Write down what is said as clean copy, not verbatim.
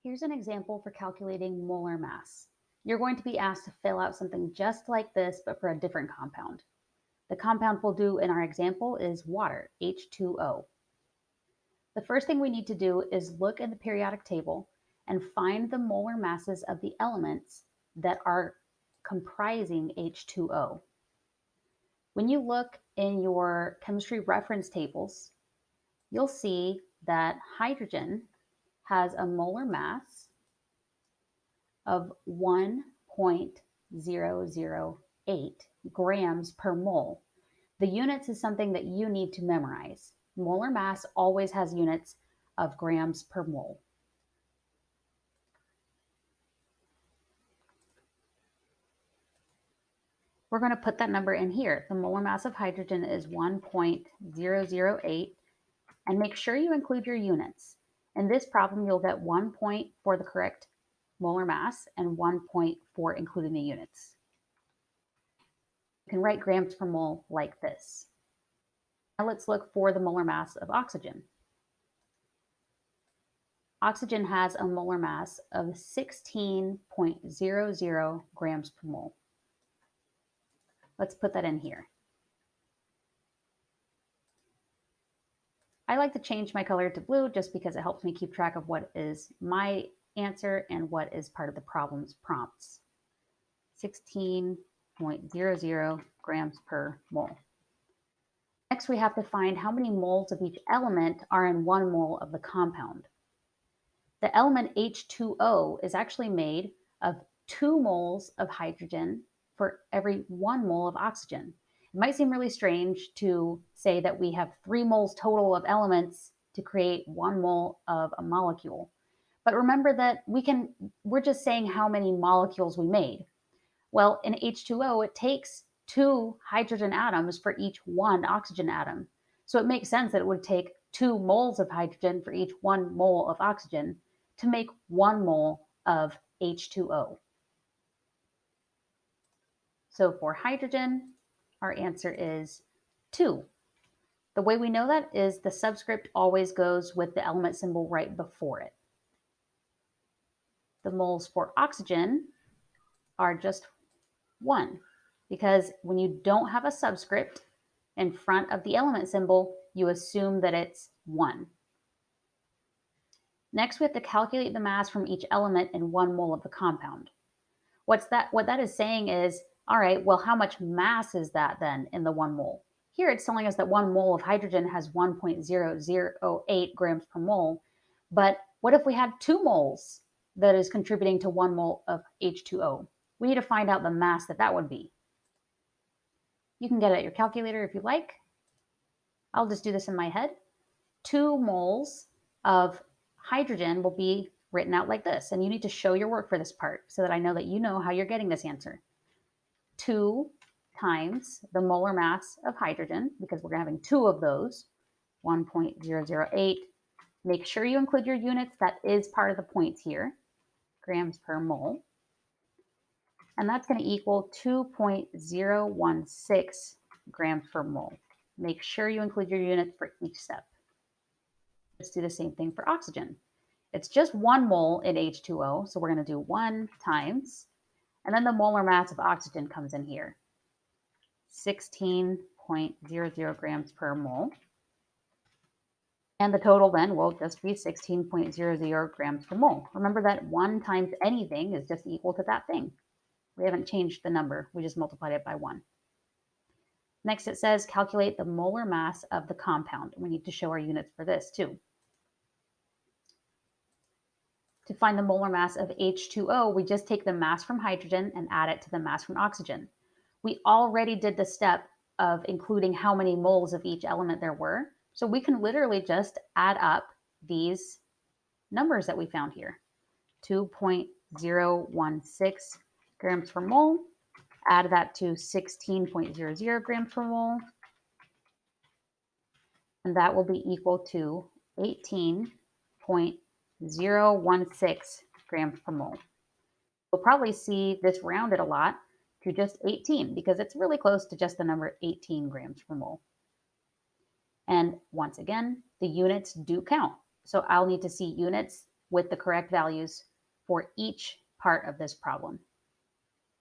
Here's an example for calculating molar mass. You're going to be asked to fill out something just like this, but for a different compound. The compound we'll do in our example is water, H2O. The first thing we need to do is look in the periodic table and find the molar masses of the elements that are comprising H2O. When you look in your chemistry reference tables, you'll see that hydrogen has a molar mass of 1.008 grams per mole. The units is something that you need to memorize. Molar mass always has units of grams per mole. We're going to put that number in here. The molar mass of hydrogen is 1.008, and make sure you include your units. In this problem, you'll get 1 point for the correct molar mass and 1 point for including the units. You can write grams per mole like this. Now let's look for the molar mass of oxygen. Oxygen has a molar mass of 16.00 grams per mole. Let's put that in here. I like to change my color to blue just because it helps me keep track of what is my answer and what is part of the problem's prompts. 16.00 grams per mole. Next, we have to find how many moles of each element are in 1 mole of the compound. The element H2O is actually made of 2 moles of hydrogen for every 1 mole of oxygen. It might seem really strange to say that we have 3 moles total of elements to create 1 mole of a molecule. But remember that we're just saying how many molecules we made. Well, in H2O, it takes 2 hydrogen atoms for each 1 oxygen atom. So it makes sense that it would take 2 moles of hydrogen for each 1 mole of oxygen to make 1 mole of H2O. So for hydrogen, our answer is 2. The way we know that is the subscript always goes with the element symbol right before it. The moles for oxygen are just 1, because when you don't have a subscript in front of the element symbol, you assume that it's 1. Next, we have to calculate the mass from each element in 1 mole of the compound. What that is saying is, all right, well, how much mass is that then in the 1 mole? Here it's telling us that 1 mole of hydrogen has 1.008 grams per mole. But what if we had 2 moles that is contributing to 1 mole of H2O? We need to find out the mass that would be. You can get it at your calculator if you like. I'll just do this in my head. 2 moles of hydrogen will be written out like this. And you need to show your work for this part so that I know that you know how you're getting this answer. 2 times the molar mass of hydrogen, because we're having 2 of those, 1.008. Make sure you include your units. That is part of the points here, grams per mole. And that's going to equal 2.016 grams per mole. Make sure you include your units for each step. Let's do the same thing for oxygen. It's just 1 mole in H2O, so we're going to do 1 times, and then the molar mass of oxygen comes in here, 16.00 grams per mole. And the total then will just be 16.00 grams per mole. Remember that 1 times anything is just equal to that thing. We haven't changed the number, we just multiplied it by 1. Next it says calculate the molar mass of the compound. We need to show our units for this too. To find the molar mass of H2O, we just take the mass from hydrogen and add it to the mass from oxygen. We already did the step of including how many moles of each element there were, so we can literally just add up these numbers that we found here. 2.016 grams per mole, add that to 16.00 grams per mole, and that will be equal to 18.016 grams per mole. You'll probably see this rounded a lot to just 18 because it's really close to just the number 18 grams per mole. And once again, the units do count. So I'll need to see units with the correct values for each part of this problem.